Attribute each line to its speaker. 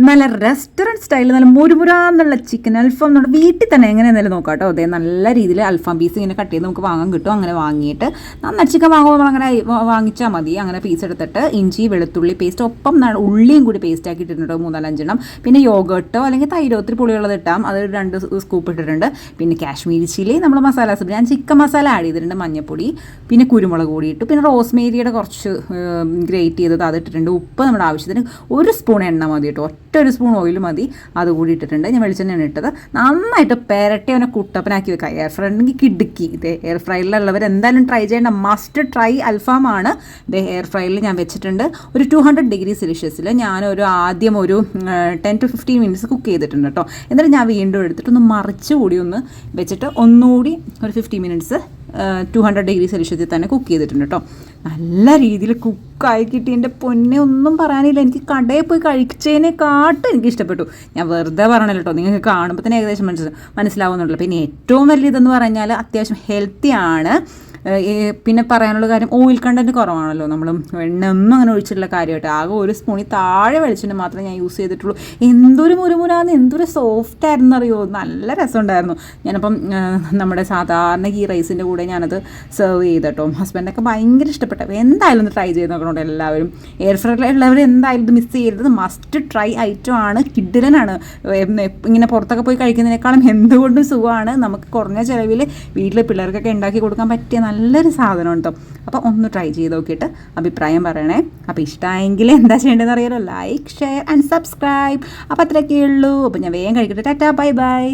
Speaker 1: നല്ല റെസ്റ്റോറൻറ്റ് സ്റ്റൈലിൽ നല്ല മുരുമുരാന്നുള്ള ചിക്കൻ അൽഫാം നമ്മുടെ വീട്ടിൽ തന്നെ എങ്ങനെ എന്തായാലും നോക്കാം കേട്ടോ. അതേ നല്ല രീതിയിൽ അൽഫാം പീസ് ഇങ്ങനെ കട്ട് ചെയ്ത് നമുക്ക് വാങ്ങാൻ കിട്ടും. അങ്ങനെ വാങ്ങിയിട്ട് നന്നായി ചിക്കൻ വാങ്ങുമ്പോൾ നമ്മളങ്ങനെ വാങ്ങിച്ചാൽ മതി. അങ്ങനെ പീസ് എടുത്തിട്ട് ഇഞ്ചി വെളുത്തുള്ളി പേസ്റ്റ് ഒപ്പം ഉള്ളിയും കൂടി പേസ്റ്റ് ആക്കി ഇട്ടിട്ടുണ്ട് 3-4 പിന്നെ യോഗട്ടോ അല്ലെങ്കിൽ തൈരോ ഒത്തിരി പുളിയുള്ളത് ഇട്ടാം. അത് 2 സ്കൂപ്പ് ഇട്ടിട്ടുണ്ട്. പിന്നെ കാശ്മീരി ചില്ലി നമ്മൾ മസാലാസ് ഞാൻ ചിക്കൻ മസാല ആഡ് ചെയ്തിട്ടുണ്ട്, മഞ്ഞപ്പൊടി പിന്നെ കുരുമുളക് കൂടി ഇട്ടു. പിന്നെ റോസ്മേരിയുടെ കുറച്ച് ഗ്രേറ്റ് ചെയ്തത് അത് ഇട്ടിട്ടുണ്ട്. ഉപ്പ് നമ്മുടെ ആവശ്യത്തിന് 1 സ്പൂൺ എണ്ണ മതി കേട്ടോ, 1 സ്പൂൺ ഓയിൽ മതി, അതുകൂടി ഇട്ടിട്ടുണ്ട്. ഞാൻ വെളിച്ചെണ്ണയാണ് ഇട്ടത്. നന്നായിട്ട് പെരട്ടി അവനെ കുട്ടപ്പനാക്കി വെക്കാം. എയർ ഫ്രൈ കിടുക്കി. ഇത് എയർ ഫ്രൈയിലുള്ളവർ എന്തായാലും ട്രൈ ചെയ്യേണ്ട മസ്റ്റ് ട്രൈ അൽഫാമാണ്. ഇത് എയർ ഫ്രൈയിൽ ഞാൻ വെച്ചിട്ടുണ്ട്. ഒരു 200 ഡിഗ്രി സെൽഷ്യസിൽ ഞാനൊരു ആദ്യം ഒരു 10 to 15 മിനിറ്റ്സ് കുക്ക് ചെയ്തിട്ടുണ്ട് കേട്ടോ. എന്നിട്ട് ഞാൻ വീണ്ടും എടുത്തിട്ടൊന്ന് മറിച്ച് കൂടി ഒന്ന് വെച്ചിട്ട് ഒന്നുകൂടി ഒരു 50 മിനിറ്റ്സ് 200 ഡിഗ്രി സെൽഷ്യസിൽ തന്നെ കുക്ക് ചെയ്തിട്ടുണ്ട് കേട്ടോ. നല്ല രീതിയിൽ കുക്കായി കിട്ടി. എൻ്റെ പൊന്നെ ഒന്നും പറയാനില്ല. എനിക്ക് കടയിൽ പോയി കഴിച്ചതിനെക്കാട്ടും എനിക്ക് ഇഷ്ടപ്പെട്ടു. ഞാൻ വെറുതെ പറയണല്ലോ കേട്ടോ, നിങ്ങൾക്ക് കാണുമ്പോൾ തന്നെ ഏകദേശം മനസ്സിലാവുന്നുണ്ടല്ലോ. പിന്നെ ഏറ്റവും വലിയതെന്ന് പറഞ്ഞാൽ അത്യാവശ്യം ഹെൽത്തിയാണ്. പിന്നെ പറയാനുള്ള കാര്യം ഓയിൽ കണ്ടൻറ്റ് കുറവാണല്ലോ. നമ്മൾ എണ്ണ ഒന്നും അങ്ങനെ ഒഴിച്ചിട്ടുള്ള കാര്യമായിട്ട് ആകെ 1 സ്പൂണിൽ താഴെ വെളിച്ചെണ്ണ മാത്രമേ ഞാൻ യൂസ് ചെയ്തിട്ടുള്ളൂ. എന്തൊരു മുരുമുരാന്ന്, എന്തൊരു സോഫ്റ്റ് ആയിരുന്നു അറിയോ, നല്ല രസമുണ്ടായിരുന്നു. ഞാനപ്പം നമ്മുടെ സാധാരണ ഈ റൈസിൻ്റെ കൂടെ ഞാനത് സെർവ് ചെയ്തട്ടോ. ഹസ്ബൻഡൊക്കെ ഭയങ്കര ഇഷ്ടപ്പെട്ടു. എന്തായാലും ഒന്ന് ട്രൈ ചെയ്ത് നോക്കണോട്ടോ എല്ലാവരും. എയർ ഫ്രൈയിലുള്ളവർ എന്തായാലും ഇത് മിസ് ചെയ്യരുത്. മസ്റ്റ് ട്രൈ ഐറ്റം ആണ്. കിഡിലനാണ്. ഇങ്ങനെ പുറത്തൊക്കെ പോയി കഴിക്കുന്നതിനേക്കാളും എന്തുകൊണ്ടും സുഖമാണ്. നമുക്ക് കുറഞ്ഞ ചിലവിൽ വീട്ടിൽ പിള്ളേർക്കൊക്കെ ഉണ്ടാക്കി കൊടുക്കാൻ പറ്റിയ നല്ലൊരു സാധനം കേട്ടോ. അപ്പോൾ ഒന്ന് ട്രൈ ചെയ്ത് നോക്കിയിട്ട് അഭിപ്രായം പറയണേ. അപ്പോൾ ഇഷ്ടമായെങ്കിൽ എന്താ ചെയ്യേണ്ടതെന്ന് അറിയാലോ, ലൈക്ക് ഷെയർ ആൻഡ് സബ്സ്ക്രൈബ്. അപ്പോൾ അത്രയൊക്കെ ഉള്ളൂ. അപ്പോൾ ഞാൻ വേഗം കഴിക്കട്ടെ. Tata, bye bye.